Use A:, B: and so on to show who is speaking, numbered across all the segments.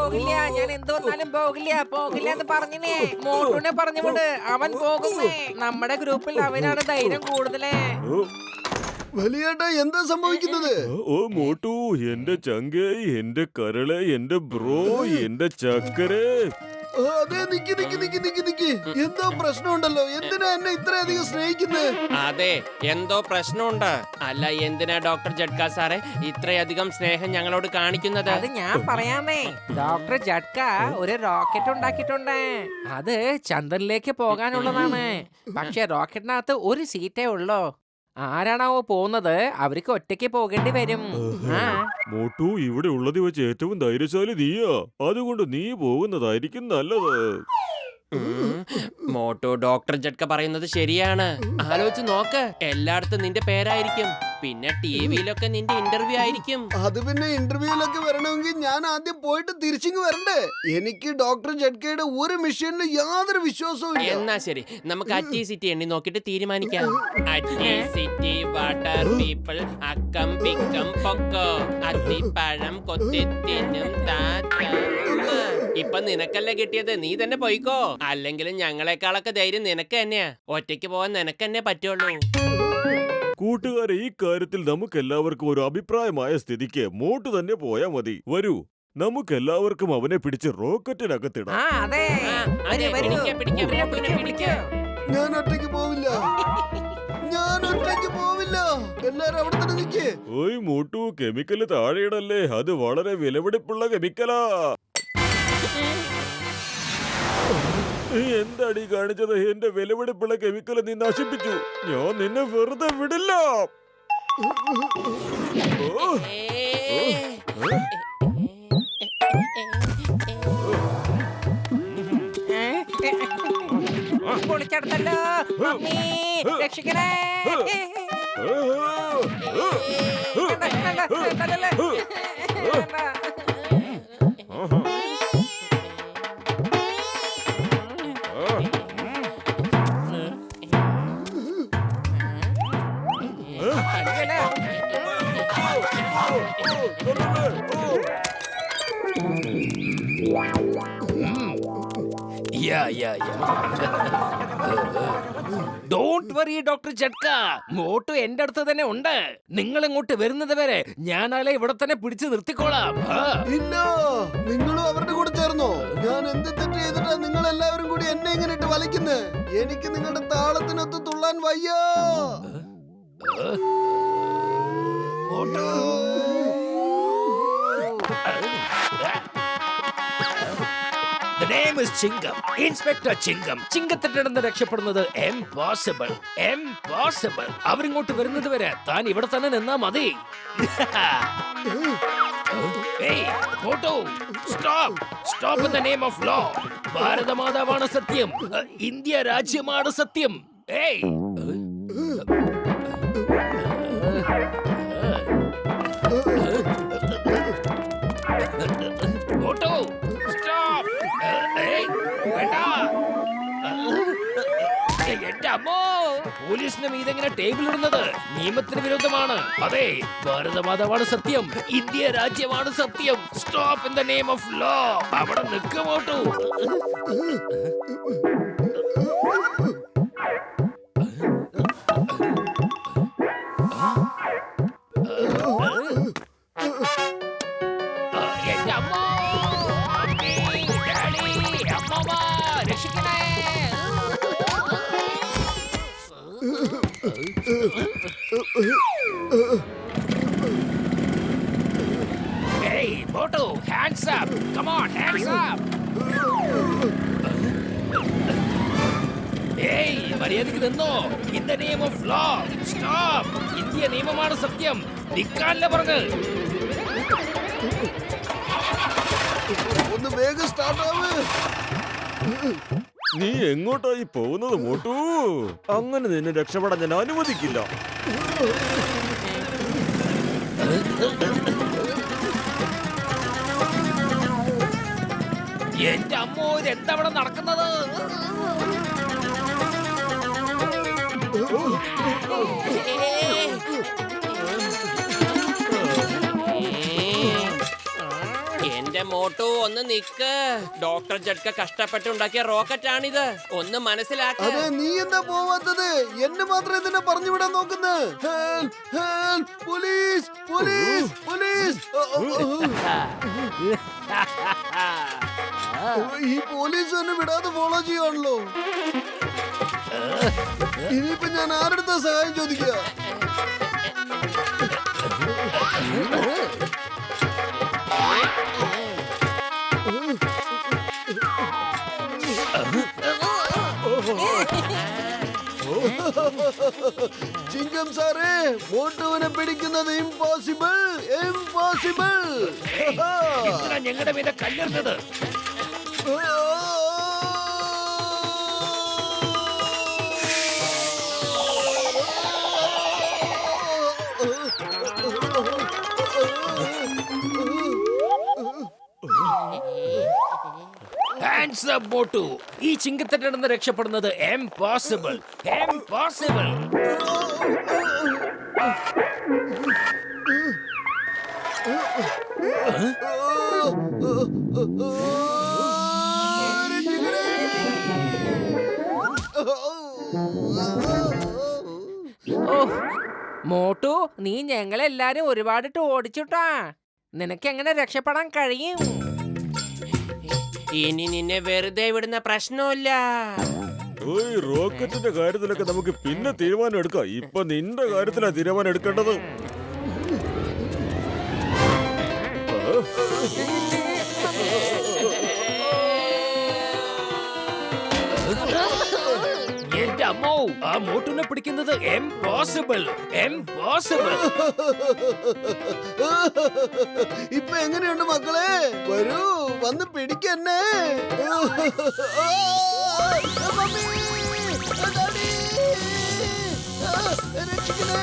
A: പോകില്ല, ഞാൻ എന്ത് വന്നാലും പോകില്ല എന്ന് പറഞ്ഞില്ലേ. മോട്ടൂനെ പറഞ്ഞു വിട്, അവൻ പോകുന്നേ. നമ്മുടെ ഗ്രൂപ്പിൽ അവനാണ് ധൈര്യം കൂടുതലേ.
B: വലിയേട്ടാ എന്താ സംഭവിക്കുന്നത്?
C: ഓ മോട്ടു, എന്റെ ചങ്കേ, എന്റെ കരളെ, എന്റെ ബ്രോ, എന്റെ ചക്കരെ.
B: അതെ, നിക്ക്. എന്തോ പ്രശ്നമുണ്ടല്ലോ. എന്തിനാ എന്നെ ഇത്രയധികം സ്നേഹിക്കുന്നത്?
D: അതെ, എന്തോ പ്രശ്നമുണ്ട്. അല്ല, എന്തിനാ ഡോക്ടർ ജഡ്ക സാറേ ഇത്രയധികം സ്നേഹം ഞങ്ങളോട് കാണിക്കുന്നത്?
A: അത് ഞാൻ പറയാമേ. ഡോക്ടർ ജഡ്ക ഒരു റോക്കറ്റ് ഉണ്ടാക്കിയിട്ടുണ്ട്. അത് ചന്ദ്രനിലേക്ക് പോകാനുള്ളതാണ്. പക്ഷെ റോക്കറ്റിനകത്ത് ഒരു സീറ്റേ ഉള്ളൂ. ആരാണാവോ പോകുന്നത്, അവർക്ക് ഒറ്റയ്ക്ക് പോകേണ്ടി വരും.
C: മോട്ടു, ഇവിടെ ഉള്ളത് വെച്ച് ഏറ്റവും ധൈര്യശാലി നീയാ. അതുകൊണ്ട് നീ പോകുന്നതായിരിക്കും നല്ലത്.
D: മോട്ടു, ഡോക്ടർ ജഡ്ക പറയുന്നത് ശരിയാണ്. ആലോചിച്ച് നോക്ക്, എല്ലായിടത്തും നിന്റെ പേരായിരിക്കും. പിന്നെ ടിവിയിലൊക്കെ നിന്റെ ഇന്റർവ്യൂ ആയിരിക്കും.
B: അത് പിന്നെ ഇന്റർവ്യൂലൊക്കെ വരണമെങ്കിൽ ഞാൻ ആദ്യം പോയിട്ട് തിരിച്ചിങ്ങ് വരണ്ടേ? എനിക്ക് ഡോക്ടർ ജഡ്കയുടെ ഒരു മിഷനിലും യാതൊരു വിശ്വാസവും ഇല്ല.
D: എന്നാ ശരി, നമുക്ക് അറ്റി സിറ്റി എണ്ണി നോക്കിട്ട് തീരുമാനിക്കാം. അറ്റി സിറ്റി വാട്ടർ പീപ്പിൾ അക്കം പിക്കം പൊക്കോ അത്തിപ്പഴം കൊത്തിത്തിനും ഇപ്പൊ നിനക്കല്ല കിട്ടിയത്, നീ തന്നെ പോയിക്കോ. അല്ലെങ്കിലും ഞങ്ങളെക്കാളൊക്കെ ധൈര്യം നിനക്ക് തന്നെയാ. ഒറ്റയ്ക്ക് പോവാൻ നിനക്ക് തന്നെ പറ്റുള്ളൂ.
C: കൂട്ടുകാരെ, ഈ കാര്യത്തിൽ നമുക്കെല്ലാവർക്കും ഒരു അഭിപ്രായമായ സ്ഥിതിക്ക് മോട്ടു തന്നെ പോയാ മതി. വരൂ, നമുക്കെല്ലാവർക്കും അവനെ പിടിച്ച് റോക്കറ്റിനകത്തിടാം.
B: ഞാൻ ഒറ്റയ്ക്ക് പോവില്ല. എല്ലാരും അവിടെ തന്നെ നിൽക്കേ.
C: ഓയ് മോട്ടു, കെമിക്കല് താഴെയിടല്ലേ, അത് വളരെ വിലപിടിപ്പുള്ള കെമിക്കലാ. നീ എന്താടി കാണിച്ചത്? എന്റെ വിലപിടിപ്പുള്ള കെമിക്കൽ നീ നശിപ്പിച്ചു. ഞാൻ നിന്നെ വെറുതെ വിടില്ല.
A: പൊളിച്ചെടുത്തല്ലോ, രക്ഷിക്കണേ. ഡോണ്ട് വറി ഡോക്ടർ ജഡ്ക, മോട്ടു എന്റെ അടുത്ത് തന്നെ ഉണ്ട്. നിങ്ങൾ ഇങ്ങോട്ട് വരുന്നത് വരെ ഞാനാളെ ഇവിടെ തന്നെ പിടിച്ചു നിർത്തിക്കോളാം.
B: ഇല്ല, നിങ്ങളും അവരുടെ കൂടെ ചേർന്നോ? ഞാൻ എന്ത് തെറ്റ് ചെയ്തിട്ടാ നിങ്ങൾ എല്ലാവരും കൂടി എന്നെ ഇങ്ങനെ ഇട്ട് വലിക്കുന്നത്? എനിക്ക് നിങ്ങളുടെ താളത്തിനൊത്ത് തുള്ളാൻ വയ്യ.
A: The name is Chinkam, inspector Chinkam. ചിങ്കത്തിന്റെ നിന്ന് രക്ഷപ്പെടുന്നത് impossible. അവരിങ്ങോട്ട് വരുന്നത് വരെ താൻ ഇവിടെ തന്നെ നിന്നാ മതി. Stop in the name of law. ഭാരതമാതാവാണ് സത്യം, ഇന്ത്യ രാജ്യമാണ് സത്യം. എന്റെ അമ്മോ, പോലീസിന്റെ മീതെങ്ങനെ ടേബിൾ ഇടുന്നത് നിയമത്തിന് വിരുദ്ധമാണ്. അതെ, ഭാരതമാതാവാണ് സത്യം, ഇന്ത്യ രാജ്യമാണ് സത്യം. Stop in the name of law. അവിടെ നിൽക്കുമോട്ടു. എന്റെ അമ്മോ, അമ്മ രക്ഷിക്കണേ. Hey, Motu, hands up! Come on, hands up! Hey, മര്യാദയ്ക്ക് നിന്നോ. In the name of law, stop! India നിയമമാണ് സത്യം. നിൽക്കാനല്ലേ പറഞ്ഞ്.
B: ഒന്ന് വേഗം സ്റ്റാർട്ട് ആവ്.
C: നീ എങ്ങോട്ടായി പോകുന്നത് മോട്ടു? അങ്ങനെ നിന്നെ രക്ഷപ്പെടാൻ ഞാൻ അനുവദിക്കില്ല.
A: എന്റെ അമ്മോ, ഇതെന്താ ഇവിടെ നടക്കുന്നത്?
D: എന്റെ മോട്ടു ഒന്ന് നിക്ക്. ഡോക്ടർ ജഡ്ക കഷ്ടപ്പെട്ടുണ്ടാക്കിയ റോക്കറ്റ് ആണിത്. ഒന്ന് മനസ്സിലാക്ക.
B: അതെ, നീ എന്താ പോവാത്തത്? എന്നെ മാത്രം ഇതിനെ പറഞ്ഞുവിടാൻ നോക്കുന്നത്? Police police police! ഈ പോലീസ് എന്നെ വിടാതെ ഫോളോ ചെയ്യാണല്ലോ. ഇനിയിപ്പോ ഞാൻ ആരുടെ സഹായം ചോദിക്കുക? ചിങ്കം സാറേ, മോട്ടുവിനെ പിടിക്കുന്നത് ഇംപോസിബിൾ ഇംപോസിബിൾ.
E: ഞങ്ങളുടെ മീതെ കല്ലെറിഞ്ഞത്. Hands up Motu. ഈ ചിങ്കത്തിട്ട് നിന്ന് രക്ഷപ്പെടുന്നത് ഇംപോസിബിൾ ഇംപോസിബിൾ.
A: ഓ, മോട്ടു, നീ ഞങ്ങളെല്ലാരും ഒരുപാടിട്ട് ഓടിച്ചുട്ടാ. നിനക്ക് എങ്ങനെ രക്ഷപ്പെടാൻ കഴിയും?
D: ഇനി നിന്നെ വെറുതെ വിടുന്ന പ്രശ്നമില്ല.
C: ഓയ്, റോക്കറ്റിന്റെ കാര്യത്തിലൊക്കെ നമുക്ക് പിന്നെ തീരുമാനം എടുക്കാം. ഇപ്പൊ നിന്റെ കാര്യത്തിലാ തീരുമാനം എടുക്കേണ്ടത്.
E: എന്റെ അമ്മോ, ആ മോട്ടുവിനെ പിടിക്കുന്നത് ഇംപോസിബിൾ ഇംപോസിബിൾ.
B: ഇപ്പൊ എങ്ങനെയുണ്ട് മക്കളെ? വരൂ, വന്ന് പിടിക്കന്നെ. മമ്മി, ഡാഡി, രക്ഷിക്കണേ,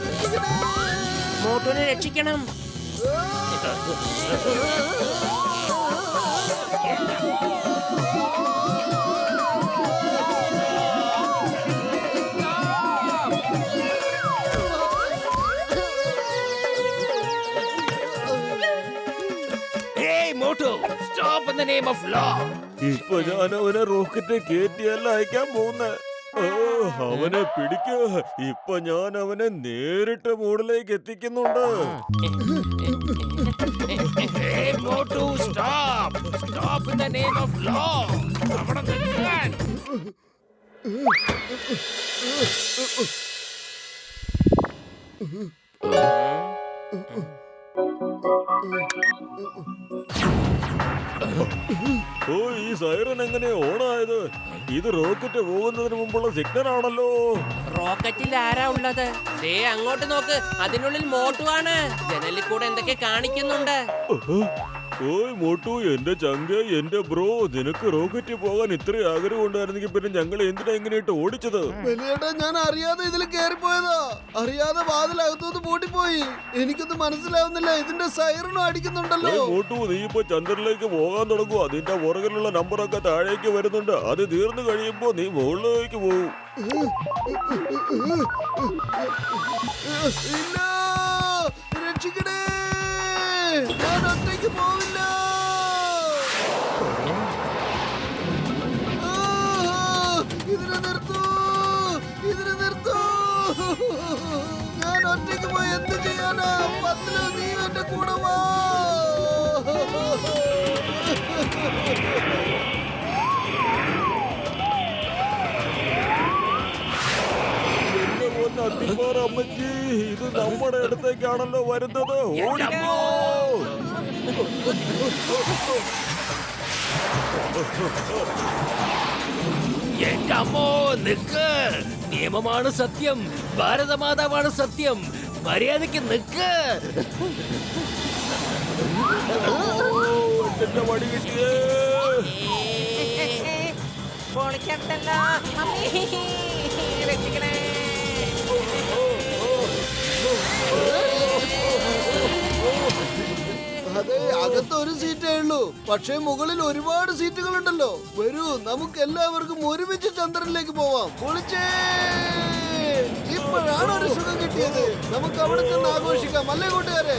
B: രക്ഷിക്കണേ.
D: മോട്ടുവിനെ രക്ഷിക്കണം.
E: Hey Motu, stop in the name of law.
C: ഇപ്പൊ ഞാൻ അവനെ റോക്കറ്റ് കയറ്റിയല്ല അയക്കാൻ പോകുന്ന. അവനെ പിടിക്ക്. ഇപ്പൊ ഞാൻ അവനെ നേരിട്ട് മൂടിലേക്ക് എത്തിക്കുന്നുണ്ട്.
E: Hey Motu, stop. Stop in the name of law. അവിടെ നിൽക്കാൻ.
C: ഓ, ഈ സൈറൻ എങ്ങനെ ഓണായത്? ഇത് റോക്കറ്റ് പോകുന്നതിന് മുമ്പുള്ള സിഗ്നൽ ആണല്ലോ.
D: റോക്കറ്റിൽ ആരാ ഉള്ളത്? ദേ അങ്ങോട്ട് നോക്ക്, അതിനുള്ളിൽ മോട്ടുവാണ്. ജനലിൽ കൂടെ എന്തൊക്കെ കാണിക്കുന്നുണ്ട്.
C: ഓയ് മോട്ടു, എന്റെ ചങ്ക, എന്റെ ബ്രോ, നിനക്ക് റോക്കറ്റ് പോകാൻ ഇത്ര ആഗ്രഹം ഉണ്ടായിരുന്നെങ്കിൽ പിന്നെ ഞങ്ങൾ എന്തിനാ ഇങ്ങനെയിട്ട് ഓടിച്ചത്?
B: വലിയേട്ടാ, ഞാൻ അറിയാതെ ഇതിൽ കയറിപ്പോയതാ. അറിയാതെ വാതിലകത്തുനിന്ന് പൂട്ടിപ്പോയി. എനിക്കൊന്നും മനസ്സിലാവുന്നില്ല. ഇതിന്റെ സൈറണും അടിക്കുന്നുണ്ടല്ലോ.
C: ഓയ് മോട്ടു, നീ ഇപ്പൊ ചന്ദ്രനിലേക്ക് പോകാൻ തുടങ്ങും. അതിന്റെ പുറകിലുള്ള നമ്പറൊക്കെ താഴേക്ക് വരുന്നുണ്ട്. അത് തീർന്നു കഴിയുമ്പോ നീ മുകളിലേക്ക് പോകും.
B: ഇല്ല, രക്ഷിക്കണേ, ഞാൻ ഒറ്റയ്ക്ക് പോവില്ല. ഇതിനെ നിർത്തൂ, ഇതിനെ നിർത്തൂ. ഞാൻ ഒറ്റയ്ക്ക് പോയി എന്ത് ചെയ്യാനാ? പത്തിലോ നീ എന്റെ കൂടെ വാ.
C: എന്റെ പൊന്ന് അത്തിപ്പാറ അമ്മച്ചി, ഇത് നമ്മുടെ അടുത്തേക്കാണല്ലോ വരുന്നത്. ഓടിക്കോ.
E: എന്റെ അമ്മോ, നിക്ക്. നിയമമാണ് സത്യം, ഭാരതമാതാവാണ് സത്യം. മര്യാദയ്ക്ക് നിക്ക്.
C: എന്റെ വടി കിട്ടിയേ.
A: പൊളിക്കണ്ടല്ലോ. മമ്മി, രക്ഷിക്കണേ.
B: അതെ, അകത്ത് ഒരു സീറ്റേ ഉള്ളൂ. പക്ഷേ മുകളിൽ ഒരുപാട് സീറ്റുകൾ ഉണ്ടല്ലോ. വരൂ, നമുക്ക് എല്ലാവർക്കും ഒരുമിച്ച് ചന്ദ്രനിലേക്ക് പോവാം. പൊളിച്ചേ, ഇപ്പോഴാണ് ഒരു സുഖം കിട്ടിയത്. കിട്ടിയത്. നമുക്ക് അവിടെ ചെന്ന് ആഘോഷിക്കാം, അല്ലേ കൂട്ടുകാരെ?